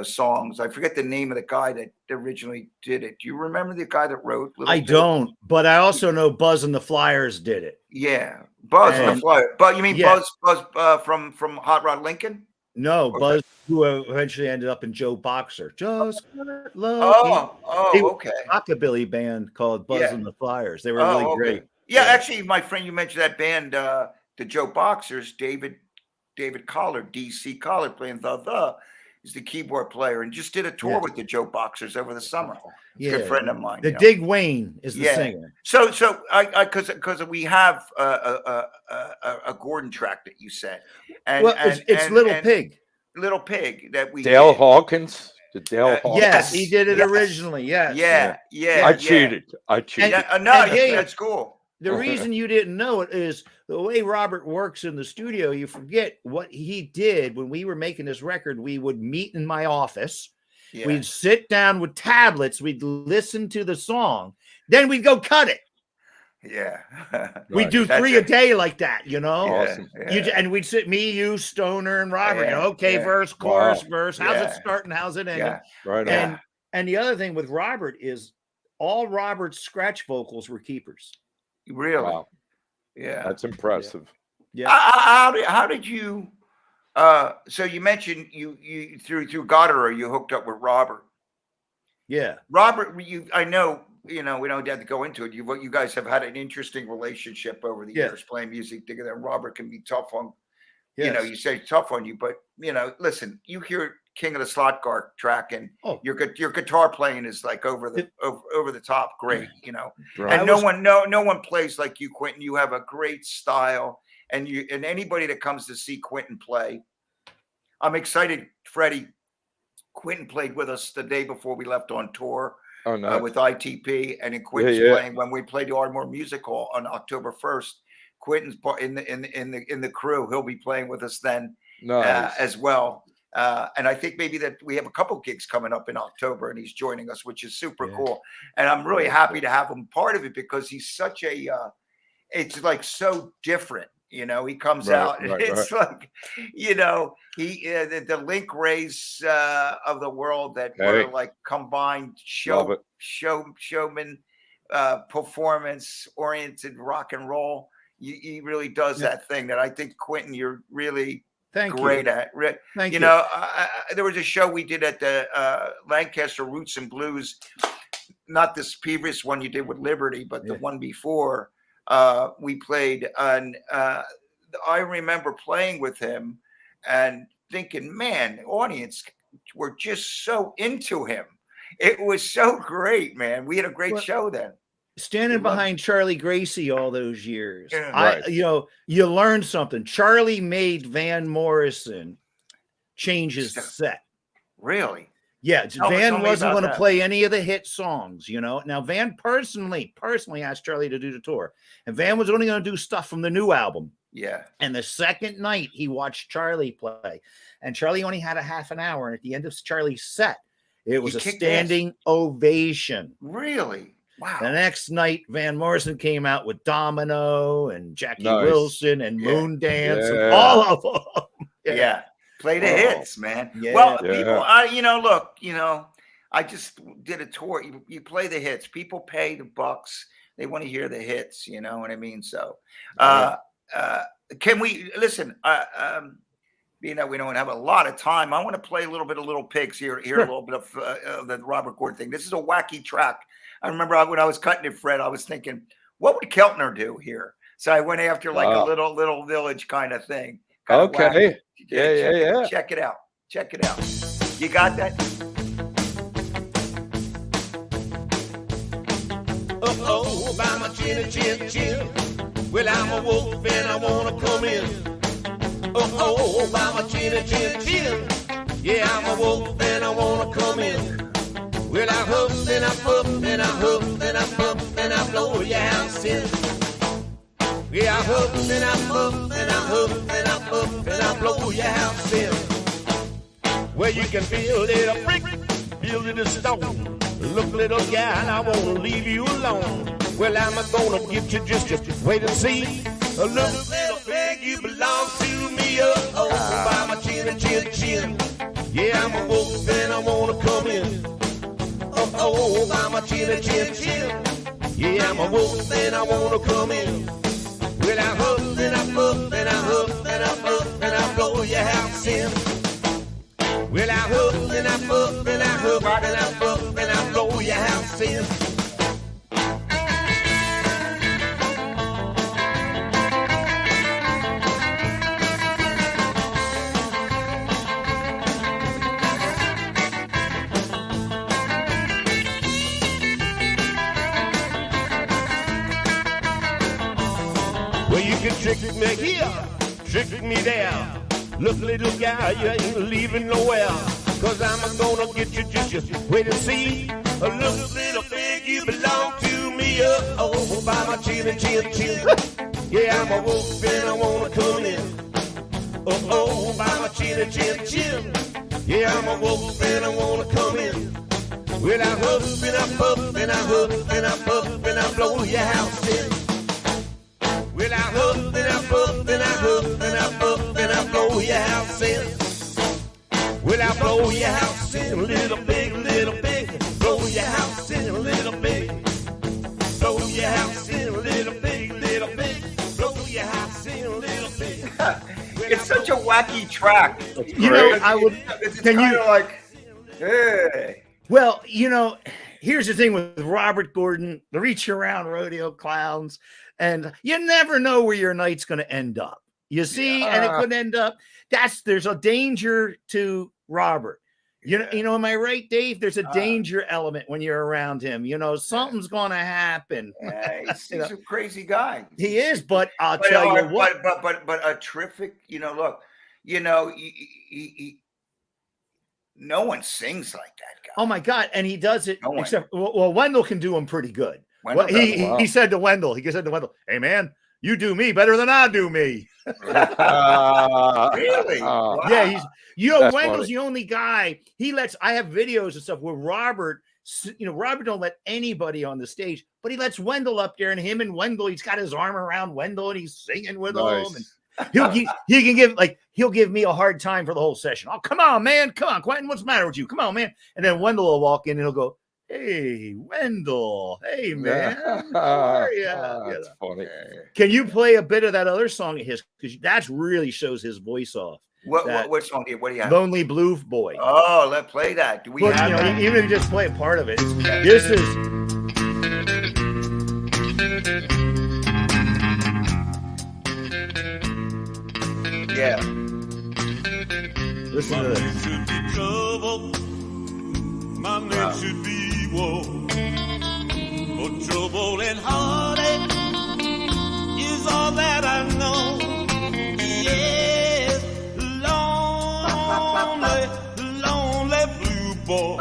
songs. I forget the name of the guy that originally did it. Do you remember the guy that wrote Little Pig? Don't, but I also know Buzz and the Flyers did it. Yeah, Buzz and the Flyers. But you mean Buzz from Hot Rod Lincoln? No, okay. Buzz, who eventually ended up in Joe Boxer. Just love. Okay. Rockabilly band called Buzz and the Flyers. They were really great. Yeah, actually, my friend, you mentioned that band, the Joe Boxers, David Collard, DC Collard, playing the. is the keyboard player, and just did a tour with the Joe Boxers over the summer. He's a good friend of mine. The Dig Wayne is the singer. So because we have a Gordon track that you said, and it's Little Pig. Little Pig that we Dale did. Hawkins. Hawkins. Yes, he did it originally. Yes. I cheated. That's cool. The reason you didn't know it is the way Robert works in the studio. You forget what he did when we were making this record. We would meet in my office. Yeah. We'd sit down with tablets. We'd listen to the song. Then we'd go cut it. Yeah. We'd do 3 a day like that, you know? Awesome. And we'd sit, me, you, Stoner, and Robert. Verse, chorus, verse. How's it starting? How's it ending? Yeah. Right. And the other thing with Robert is all Robert's scratch vocals were keepers. Really? Wow. Yeah. That's impressive. Yeah. How did you so you mentioned you through Goddard you hooked up with Robert. Yeah. Robert, I know, we don't have to go into it. You guys have had an interesting relationship over the years playing music together. Robert can be tough on you say tough on you, but listen, you hear King of the Slot Car track, and your guitar playing is like over the top, great, Right. And no one plays like you, Quentin. You have a great style, and anybody that comes to see Quentin play, I'm excited. Freddie, Quentin played with us the day before we left on tour with ITP, and then Quentin's playing when we played the Ardmore Music Hall on October 1st. Quentin's in the crew. He'll be playing with us then as well. And I think maybe that we have a couple gigs coming up in October, and he's joining us, which is super cool. And I'm really happy to have him part of it because he's such it's like so different. He comes out and it's like, the Link Rays of the world that were like combined showman, performance oriented rock and roll. He really does that thing that I think, Quentin, you're really great at. Thank you. There was a show we did at the Lancaster Roots and Blues, not this previous one you did with Liberty, but the one before. We played, and I remember playing with him and thinking, man, the audience were just so into him. It was so great, man. We had a great show then. Standing behind Charlie Gracie all those years, you learned something. Charlie made Van Morrison change his set. Really? Yeah, Van wasn't going to play any of the hit songs, Now, Van personally asked Charlie to do the tour. And Van was only going to do stuff from the new album. Yeah. And the second night, he watched Charlie play. And Charlie only had a half an hour. And at the end of Charlie's set, it was a standing ovation. Really? Wow. The next night, Van Morrison came out with Domino and Jackie Wilson and Moon Dance and all of them. Yeah. Play the hits, man. Yeah. Well, people, I just did a tour. You play the hits. People pay the bucks. They want to hear the hits. You know what I mean? So, can we listen? We don't have a lot of time. I want to play a little bit of Little Pigs here. Hear a little bit of the Robert Gordon thing. This is a wacky track. I remember when I was cutting it, Fred, I was thinking, what would Keltner do here? So I went after like a little village kind of thing. Okay. Check it out. You got that? By my chin. Well, I'm a wolf and I wanna come in. By my chin. Yeah, I'm a wolf and I wanna come in. Well, I huff and I puff and I huff and I puff and I blow your house in. Yeah, I huff and I puff and I huff and I puff and I blow your house in. Well, you can build it a brick, build it a stone. Look, little gal, I won't leave you alone. Well, I'm gonna get you just wait and see. A little pig, you belong to me. By my chin. Yeah, I'm a wolf and I wanna come in. By my chin. Yeah, I'm a wolf and I wanna come in. Well, I huff and I puff and I huff and I puff and I blow your house in. Well, I huff and I puff and I huff and I puff and I blow your house in. Well, you can trick me here, trick me there. Look, little guy, you ain't leaving nowhere. Cause I'm gonna get you, just wait and see. Look, little pig, you belong to me. Oh, by my chin, chin, chin. Yeah, I'm a wolf and I wanna come in. Oh, by my chin, chin, chin. Yeah, I'm a wolf and I wanna come in. Well, I huff and I puff and I huff and I puff and I blow your house in. Well, I huff and I puff and I huff and I puff and I blow your house in. Well, I blow your house in, little big, blow your house in, little big. Blow your house in, little big, blow your house in, little big. It's such a wacky track. You know, I would. It's Can kind you? of like, hey. Well, you know, here's the thing with Robert Gordon, the Reach Around Rodeo Clowns, and you never know where your night's going to end up. You see, and it could end up. There's a danger to Robert. You know, am I right, Dave? There's a danger element when you're around him. You know, something's going to happen. He's a crazy guy. He is, but I'll tell you what. But a terrific. You know, look. You know, he no one sings like that guy. Oh my God! And he does it. No except, well, Wendell can do him pretty good. Wendell He said to Wendell, "Hey man, you do me better than I do me." Really? Wow. Yeah, Wendell's funny. the only guy. I have videos and stuff where Robert don't let anybody on the stage, but he lets Wendell up there, and him and Wendell, he's got his arm around Wendell and he's singing with him. And he'll give me a hard time for the whole session. Oh, come on, man. Come on, Quentin. What's the matter with you? Come on, man. And then Wendell will walk in and he'll go, "Hey, Wendell. Hey, man. How are you?" That's funny. Can you play a bit of that other song of his? Because that really shows his voice off. What song do you? What do you have? Lonely Blue Boy. Oh, let's play that. Do we But, have that? even if you just play a part of it, this is. Yeah. Listen to this. Should be trouble. My name should be war. For trouble and heartache is all that I know. Yes, lonely blue boy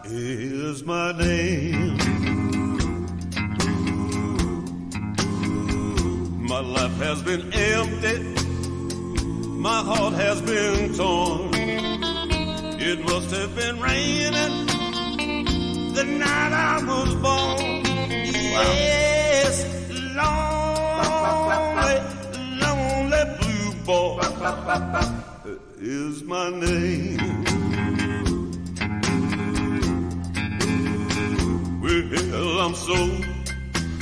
is my name. My life has been empty. My heart has been torn. It must have been raining the night I was born. Yes, lonely blue boy is my name. Well,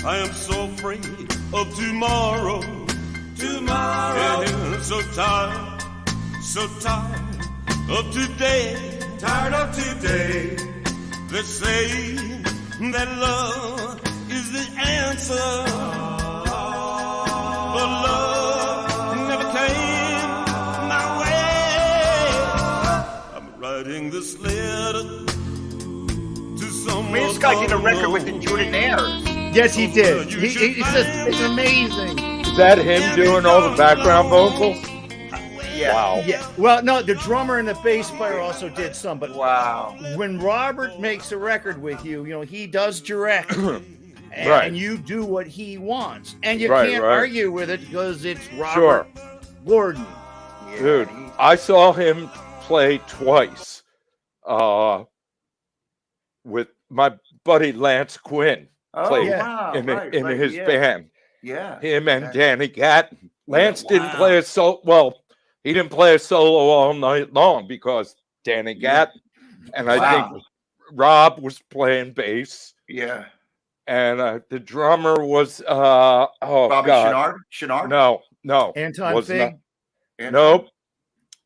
I am so afraid of tomorrow. Yeah, so tired of today. Tired of today. They say that love is the answer, but love never came my way. I'm writing this letter to someone. This guy did a record with the Jordanaires. Yes, he did. It's amazing. Is that him doing all the background vocals? Yeah. Wow. Yeah. Well, no, the drummer and the bass player also did some, but Wow. when Robert makes a record with you, he does direct. And, Right. and you do what he wants. And you Right, can't right. argue with it because it's Robert Gordon. Yeah, Dude, I saw him play twice with my buddy Lance Quinn. Oh, played wow. in right, his yeah. band. Yeah. Him and Danny Gatton. Lance didn't wow. play a solo. Well, he didn't play a solo all night long because Danny Gatton. And I Wow. think Rob was playing bass. Yeah. And the drummer was Bobby God. Chenard? No. Anton was Fig. Anton? Nope.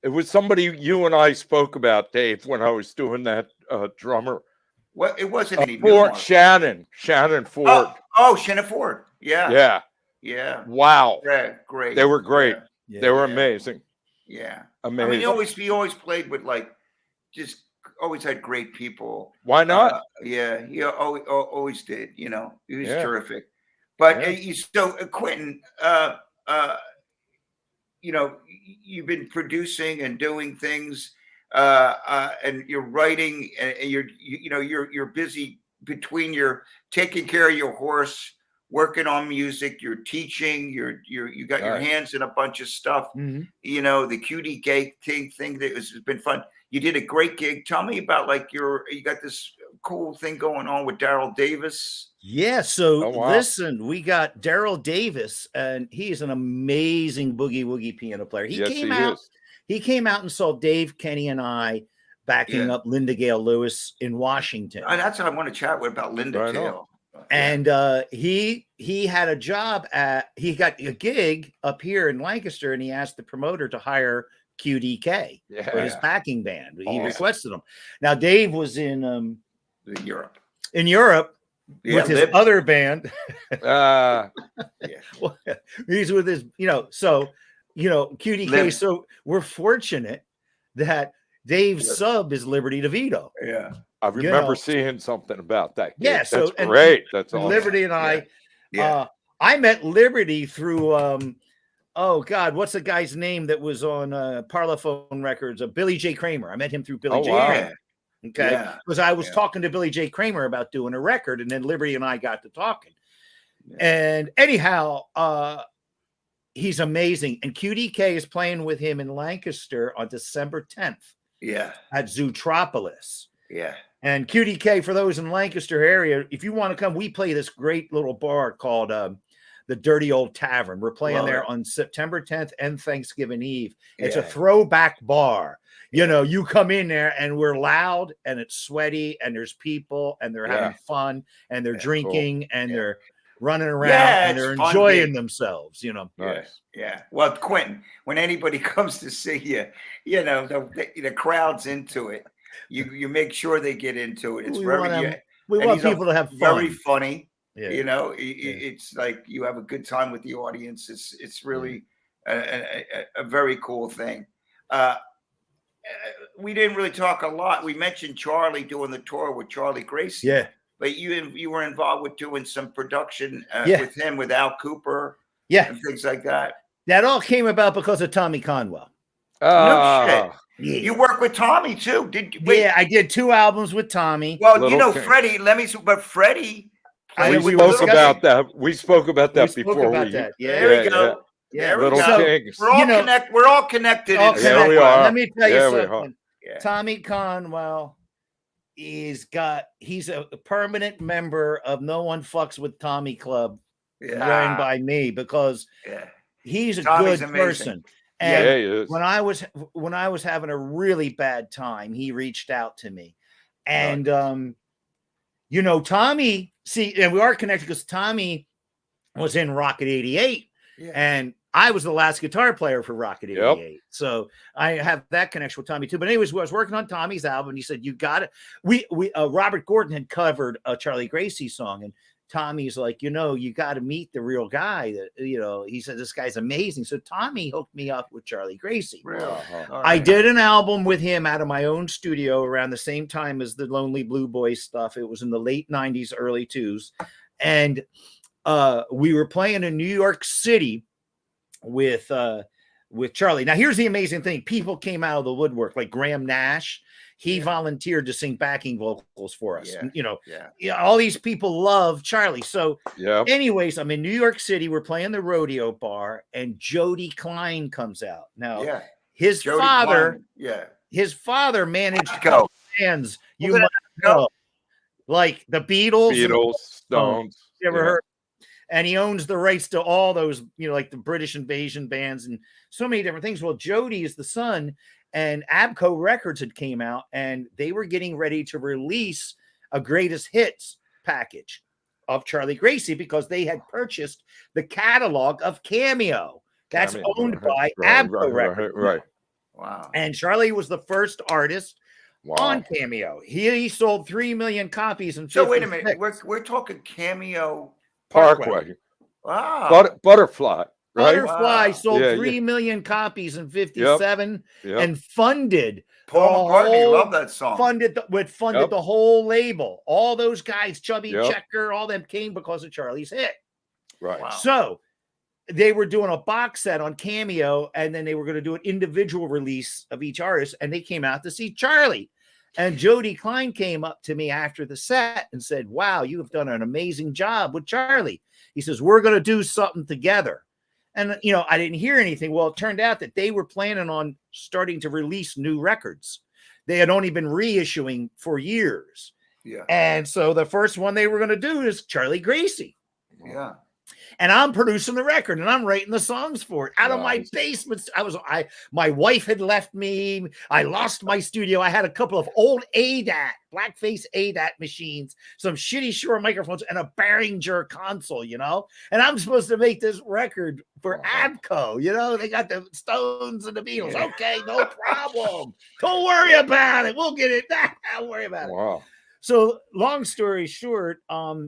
It was somebody you and I spoke about, Dave, when I was doing that drummer. Well, it wasn't any Ford Shannon Ford. Shannon Ford. Yeah. Yeah. Yeah. Wow. Great. They were great. Yeah. They were Yeah. amazing. Yeah. Amazing. I mean, he always played with just always had great people. Why not? Yeah. He always did. He was Yeah. terrific. But Yeah. Quentin, you've been producing and doing things, and you're writing, and you're busy between your taking care of your horse, working on music, you're teaching, you got your Nice. hands in a bunch of stuff. Mhm. The cutie gay thing that has been fun. You did a great gig. Tell me about you got this cool thing going on with Daryl Davis. Yeah, so Oh, wow. listen, we got Daryl Davis, and he is an amazing boogie woogie piano player. Yes, he is. He came out and saw Dave, Kenny, and I backing up Linda Gale Lewis in Washington. That's what I want to chat with about Linda Right Gale. And he had a job he got a gig up here in Lancaster, and he asked the promoter to hire QDK for his backing band. He requested him. Now Dave was in Europe. With his other band. Yeah. Well, he's with his, QDK. Lib. So we're fortunate that Dave's sub is Liberty DeVito. Yeah. I remember seeing something about that. Yeah, That's so great. That's awesome. Liberty and I met Liberty through oh God, what's the guy's name that was on Parlophone Records? Billy J. Kramer. I met him through Billy J. Wow. Kramer. Okay, because I was talking to Billy J. Kramer about doing a record, and then Liberty and I got to talking. And anyhow, he's amazing. And QDK is playing with him in Lancaster on December 10th. Yeah. At Zootropolis. Yeah. And QDK, for those in Lancaster area, if you want to come, we play this great little bar called the Dirty Old Tavern. We're playing there on September 10th and Thanksgiving Eve. It's a throwback bar. You come in there and we're loud and it's sweaty and there's people and they're having fun and they're drinking and they're running around and they're enjoying themselves, Nice. Yeah. Well, Quentin, when anybody comes to see you, the crowd's into it. You make sure they get into it. It's we want people to have fun. Very funny. Yeah. It's like you have a good time with the audience. It's really a very cool thing. We didn't really talk a lot. We mentioned Charlie doing the tour with Charlie Gracie. Yeah. But you were involved with doing some production with him, with Al Cooper. Yeah. And things like that. That all came about because of Tommy Conwell. No shit. Yeah. You worked with Tommy too, did you? Yeah, I did 2 albums with Tommy. Well, Freddie. Freddie. We spoke about that. We spoke about that before. Yeah, there we go. Yeah, Little Kings. We're all connected. Yeah, we are. Let me tell you something. Tommy Conwell he's a permanent member of No One Fucks with Tommy Club, run by me, because he's a Tommy's good amazing. person. And he is. when I was having a really bad time, he reached out to me. And Tommy, and we are connected because Tommy was in Rocket 88. And I was the last guitar player for Rocket 88. Yep. So I have that connection with Tommy too. But anyways, I was working on Tommy's album, and he said, you got it. Robert Gordon had covered a Charlie Gracie song, and Tommy's like, you got to meet the real guy. That he said, this guy's amazing. So Tommy hooked me up with Charlie Gracie. I did an album with him out of my own studio around the same time as the Lonely Blue Boys stuff. It was in the late 90s, early 2000s. And we were playing in New York City with Charlie. Now, here's the amazing thing. People came out of the woodwork, like Graham Nash. He volunteered to sing backing vocals for us. All these people love Charlie. So anyways, I'm in New York City. We're playing the rodeo bar, and Jody Klein comes out. Now, his father managed bands. You might know, like the Beatles, Stones. You ever heard? And he owns the rights to all those, like the British Invasion bands and so many different things. Well, Jody is the son, and Abco Records had came out, and they were getting ready to release a greatest hits package of Charlie Gracie because they had purchased the catalog of Cameo. That's owned by Abco Records. Right. Wow. And Charlie was the first artist on Cameo. He sold 3 million copies. So wait a minute. We're talking Cameo Parkway. Wow. Butterfly. Right? Butterfly sold 3 million copies in 57 and funded. Paul McCartney loved that song. Funded the whole label. All those guys, Chubby Checker, all them came because of Charlie's hit. Right. Wow. So they were doing a box set on Cameo, and then they were going to do an individual release of each artist, and they came out to see Charlie. And Jody Klein came up to me after the set and said, wow, you have done an amazing job with Charlie. He says, we're going to do something together. And, you know, I didn't hear anything. Well, it turned out that they were planning on starting to release new records. They had only been reissuing for years. Yeah. And so the first one they were going to do is Charlie Gracie. Yeah. And I'm producing the record and I'm writing the songs for it out of my Nice. basement. My wife had left me. I lost my studio. I had a couple of old ADAT, blackface ADAT machines, some shitty Shure microphones, and a Behringer console, you know? And I'm supposed to make this record for Abco, you know? They got the Stones and the Beatles. Yeah. Okay, no problem. Don't worry about it. We'll get it. Don't worry about it. Wow. So long story short,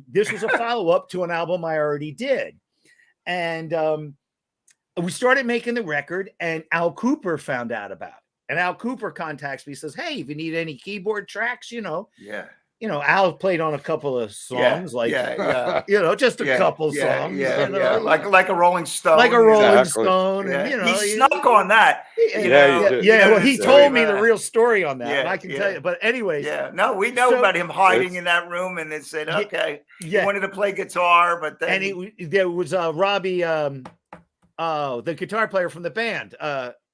this was a follow-up to an album I already did. And we started making the record, and Al Cooper found out about it. And Al Cooper contacts me, says, hey, if you need any keyboard tracks, you know, Al played on a couple of songs, you know, just a couple songs. Yeah, you know, like a Rolling Stone. Like a Rolling Exactly. Stone. Yeah. And, you know, He snuck on that. Well, he told me the real story on that, Yeah, and I can tell you. But anyways. Yeah, no, we know about him hiding in that room, and they said, okay, he wanted to play guitar, but then... And there was Robbie, the guitar player from the band,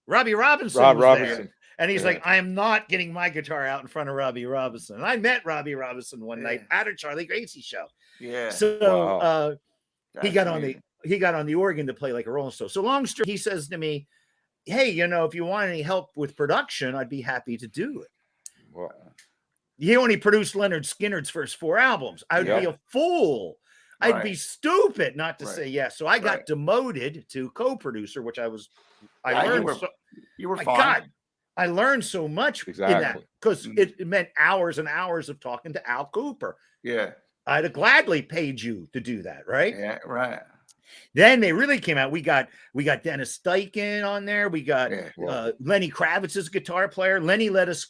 Robbie Robinson. Rob was Robinson. there. And he's like, I am not getting my guitar out in front of Robbie Robinson. And I met Robbie Robinson one night at a Charlie Gracie show. Yeah. So he got on the organ to play like a Rolling Stone. So long story, he says to me, hey, you know, if you want any help with production, I'd be happy to do it. Wow. He only produced Leonard Skinner's first 4 albums. I would be a fool. I'd be stupid not to say yes. So I got demoted to co-producer, which I learned. You were fine. I learned so much in that because it meant hours and hours of talking to Al Cooper. Yeah. I'd have gladly paid you to do that, right? Yeah, right. Then they really came out. We got Dennis Steichen on there. We got Lenny Kravitz's guitar player. Lenny let us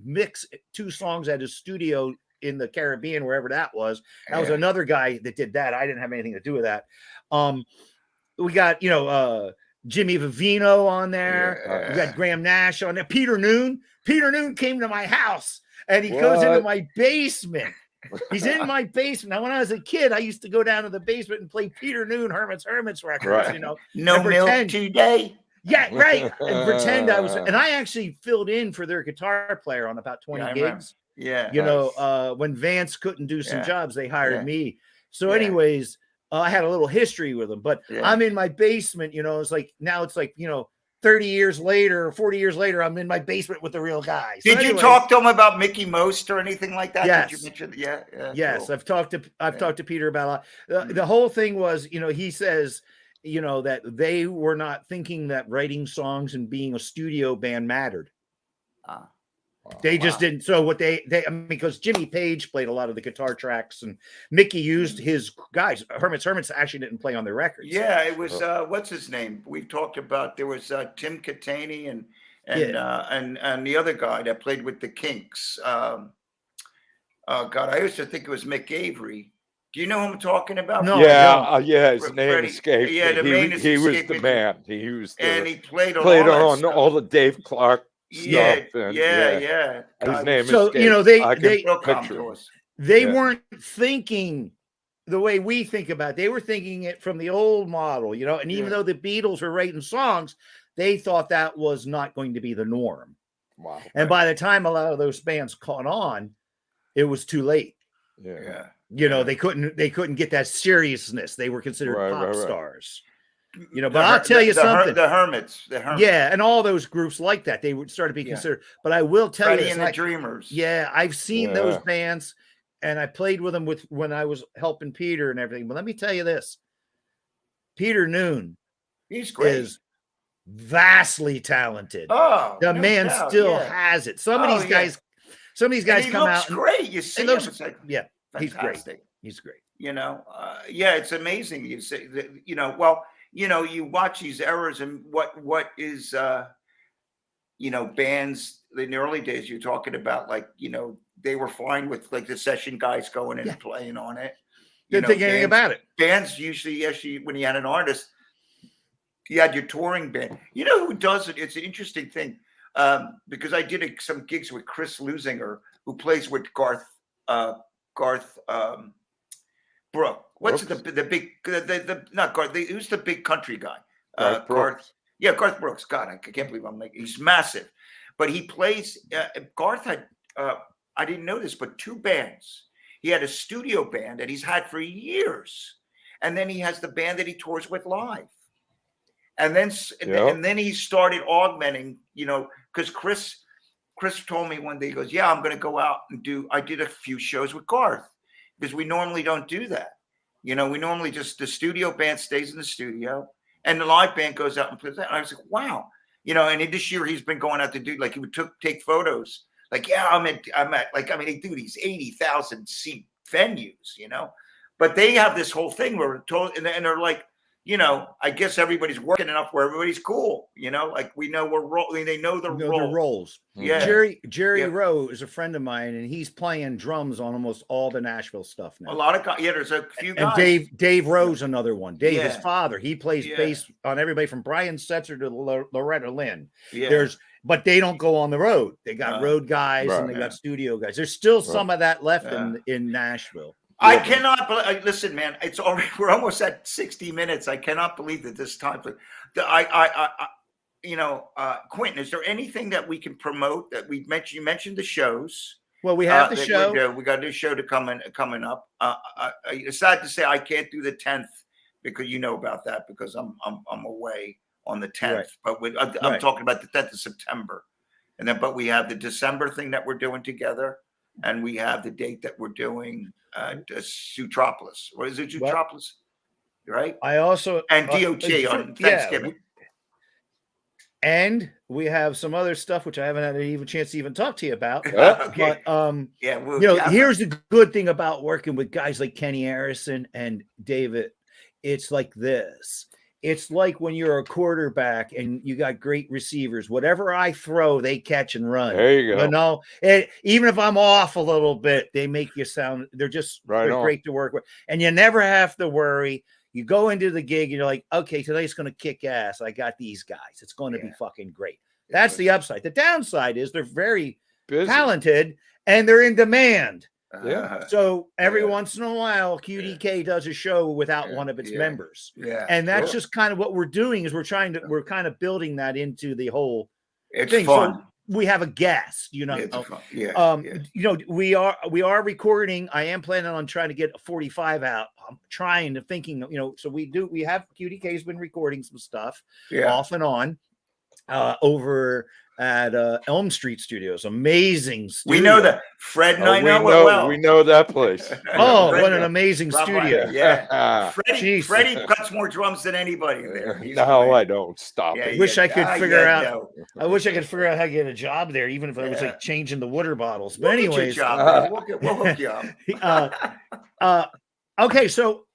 mix 2 songs at his studio in the Caribbean, wherever that was. That was another guy that did that. I didn't have anything to do with that. We got, Jimmy Vivino on there. We got Graham Nash on there. Peter Noon came to my house and he goes into my basement. He's in my basement. Now, when I was a kid, I used to go down to the basement and play Peter Noon, Hermits records, No milk today. Yeah, right. And pretend I was, and I actually filled in for their guitar player on about 20 gigs. Yeah. When Vance couldn't do some jobs, they hired me. So anyways, I had a little history with them, but I'm in my basement, it's like, 30 years later, 40 years later, I'm in my basement with the real guy. So Did you talk to him about Mickey Most or anything like that? Yes. Did you mention? Yes. Cool. I've talked to Peter about the whole thing was, he says, that they were not thinking that writing songs and being a studio band mattered. They just didn't. So what because Jimmy Page played a lot of the guitar tracks and Mickey used his guys. Hermits actually didn't play on their records. Yeah, it was what's his name? We've talked about. There was Tim Catani and the other guy that played with the Kinks. God, I used to think it was Mick Avery. Do you know who I'm talking about? No. His name escaped. Yeah, he was the man. He played on all the Dave Clark. His name so is they weren't thinking the way we think about it. They were thinking it from the old model, and even though the Beatles were writing songs, they thought that was not going to be the norm. Wow. And by the time a lot of those bands caught on, it was too late. They couldn't get that seriousness. They were considered pop stars. But I'll tell you something. The Hermits. Yeah, and all those groups like that, they would start to be considered. But I will tell Freddie you, and the Dreamers. Yeah, I've seen those bands, and I played with them when I was helping Peter and everything. But let me tell you this: Peter Noon, he's great. Is vastly talented. Oh, the man still has it. Some of these guys come out. He looks great. You see him. It's like, he's great. He's great. It's amazing. You say that. You watch these eras and what is, bands in the early days you're talking about, they were fine with like the session guys going in and playing on it, Didn't think anything about it. Bands usually, when you had an artist, you had your touring band. You know who does it? It's an interesting thing because I did some gigs with Chris Lusinger, who plays with Garth Brooke. What's the big not Garth? Who's the big country guy? Garth. Yeah, Garth Brooks. God, I can't believe he's massive, but he plays. Garth had I didn't know this, but 2 bands. He had a studio band that he's had for years, and then he has the band that he tours with live. And then he started augmenting, because Chris told me one day, he goes, yeah, I'm going to go out and I did a few shows with Garth, because we normally don't do that. We normally the studio band stays in the studio and the live band goes out and plays that. And I was like, wow. And this year he's been going out to do, like, he would take photos. Like, yeah, I'm at they do these 80,000 seat venues, but they have this whole thing where and they're like, I guess everybody's working enough where everybody's cool, like we know we're rolling. They know the roles. Yeah. Jerry Rowe is a friend of mine, and he's playing drums on almost all the Nashville stuff now. A lot of guys. Yeah, there's a few guys. And Dave Rowe's another one. Dave, his father, he plays bass on everybody from Brian Setzer to Loretta Lynn. Yeah. But they don't go on the road. They got road guys and they got studio guys. There's still some of that left in Nashville. I cannot believe. Listen, man, it's already. We're almost at 60 minutes. I cannot believe that this time. Quentin, is there anything that we can promote that we mentioned? You mentioned the shows. Well, we have the show. We got a new show coming up. It's sad to say I can't do the 10th because you know about that because I'm away on the 10th. Right. But I'm talking about the 10th of September, but we have the December thing that we're doing together, and we have the date that we're doing. Zootropolis. What is it? Zootropolis, right? I also and DOT on Thanksgiving. And we have some other stuff which I haven't had even chance to even talk to you about. Okay. But here's the good thing about working with guys like Kenny Harrison and David. It's like this. It's like when you're a quarterback and you got great receivers. Whatever I throw, they catch and run. There you go. Even if I'm off a little bit, they make you sound. They're great to work with, and you never have to worry. You go into the gig and you're like, okay, today's going to kick ass. I got these guys. It's going to be fucking great. That's the upside. The downside is they're very talented and they're in demand. So every once in a while, QDK does a show without one of its members. And that's just kind of what we're doing is we're kind of building that into the whole thing. Fun. So we have a guest, It's fun. We are recording. I am planning on trying to get a 45 out. I'm thinking, so we have QDK's been recording some stuff off and on over at Elm Street Studios. Amazing studio. We know that. Fred and I know it well. We know that place. Oh, what an amazing studio. Yeah. Freddie cuts more drums than anybody there. No, I don't. Stop it. I wish I could figure out how to get a job there, even if I was like changing the water bottles. But anyways, we'll hook you up. Okay, so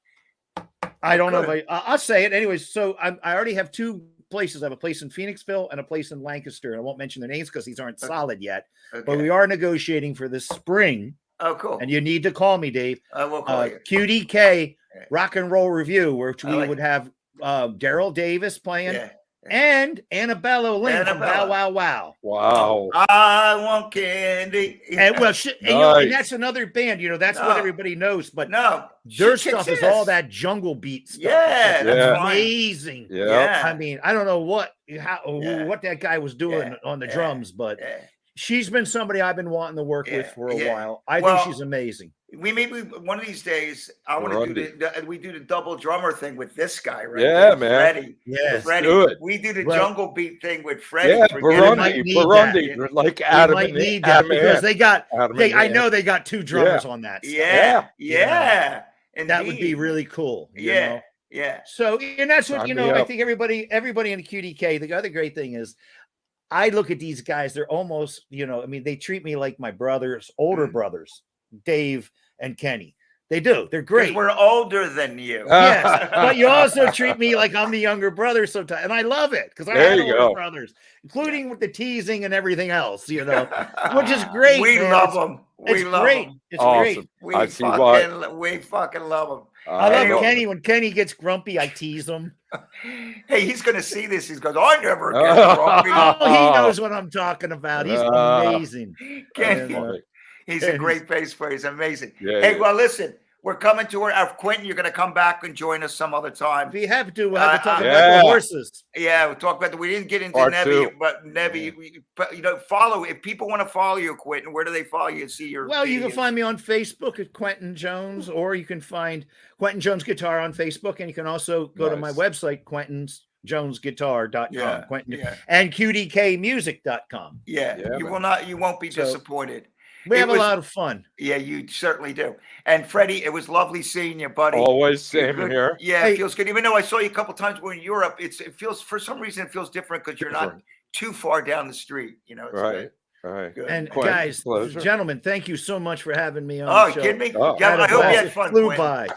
I don't know if I'll say it anyways. So I already have 2 places. I have a place in Phoenixville and a place in Lancaster. And I won't mention their names because these aren't solid yet. Okay. But we are negotiating for this spring. Oh, cool. And you need to call me, Dave. I will call you. QDK Rock and Roll Review, which we would have Daryl Davis playing and Annabella Lynn from Bow Wow Wow. Wow. I want candy. And and that's another band, that's what everybody knows. But their stuff is all that jungle beat stuff. Yeah, that's amazing. Yeah. I mean, I don't know what that guy was doing on the drums, but she's been somebody I've been wanting to work with for a while. I think she's amazing. We maybe one of these days I want to do we do the double drummer thing with this guy, right? Yeah, man. Freddie. Yeah, Freddie. We do the jungle beat thing with Freddie. Yeah, Burundi, like Adam. Might need that because they got. I know they got 2 drummers on that. Yeah. And that would be really cool. Yeah. So, and that's what I think everybody in the QDK. The other great thing is, I look at these guys. They're almost, they treat me like my brothers, older brothers, Dave and Kenny. They do. They're 'Cause great. we're older than you. Yes, but you also treat me like I'm the younger brother sometimes, and I love it because I There had you older go. brothers, including with the teasing and everything else, which is great. We man. love them. It's We love great. them. It's Awesome. great. I see why. We fucking love them. I love Anyway. Kenny. When Kenny gets grumpy, I tease him. Hey, he's gonna see this. He goes, I never get grumpy. Oh, he knows what I'm talking about. He's amazing. Kenny, funny. he's a great bass player. He's amazing. Yeah, Hey, yeah. well, listen, we're coming to our Quentin. You're gonna come back and join us some other time. If you have to, we'll have to talk about Yeah. the horses. Yeah, we'll talk about that. We didn't get into Part Nevi, two. but Nevi, but follow. If people want to follow you, Quentin, where do they follow you and see your? Well, you can videos? find me on Facebook at Quentin Jones, or you can find Quentin Jones Guitar on Facebook, and you can also go to my Nice. website, quentinjonesguitar.com, Yeah, Quentin, yeah. and qdkmusic.com. Yeah, Yeah, you man. will not. You won't be So, disappointed. We It have was- a lot of fun. Yeah, you certainly do. And Freddie, it was lovely seeing you, buddy. Always same Good. here. Yeah, Hey. it feels good. Even though I saw you a couple times when in Europe, it feels for some reason it feels different because you're not Different. too far down the street. It's Right. good. Right. Good. And Quentin, guys, pleasure. gentlemen, thank you so much for having me on Oh, the show. kidding me? Oh. Yeah, Had a I hope you blast. had It fun. flew Quentin. by.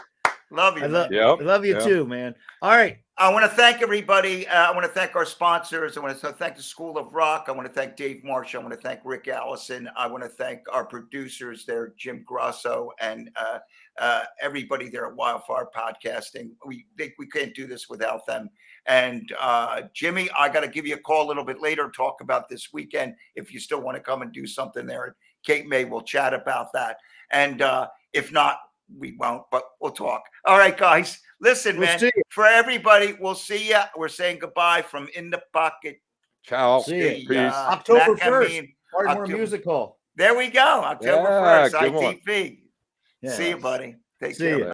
Love you. I love, man. Yep. I love you Yep. too, man. All right. I want to thank everybody. I want to thank our sponsors. I want to thank the School of Rock. I want to thank Dave Marsh. I want to thank Rick Allison. I want to thank our producers there, Jim Grasso, and everybody there at Wildfire Podcasting. We can't do this without them. And Jimmy, I got to give you a call a little bit later, talk about this weekend. If you still want to come and do something there, Kate May will chat about that. And if not, we won't, but we'll talk. All right, guys. Listen, We'll man, see you. for everybody, we'll see ya. We're saying goodbye from In the Pocket. Ciao. See ya. Peace. October Mac and 1st. me. Ardmore October- Music Hall. There we go. October Yeah, 1st, good one. ITP. Yeah. See you, buddy. Take See care. ya. man.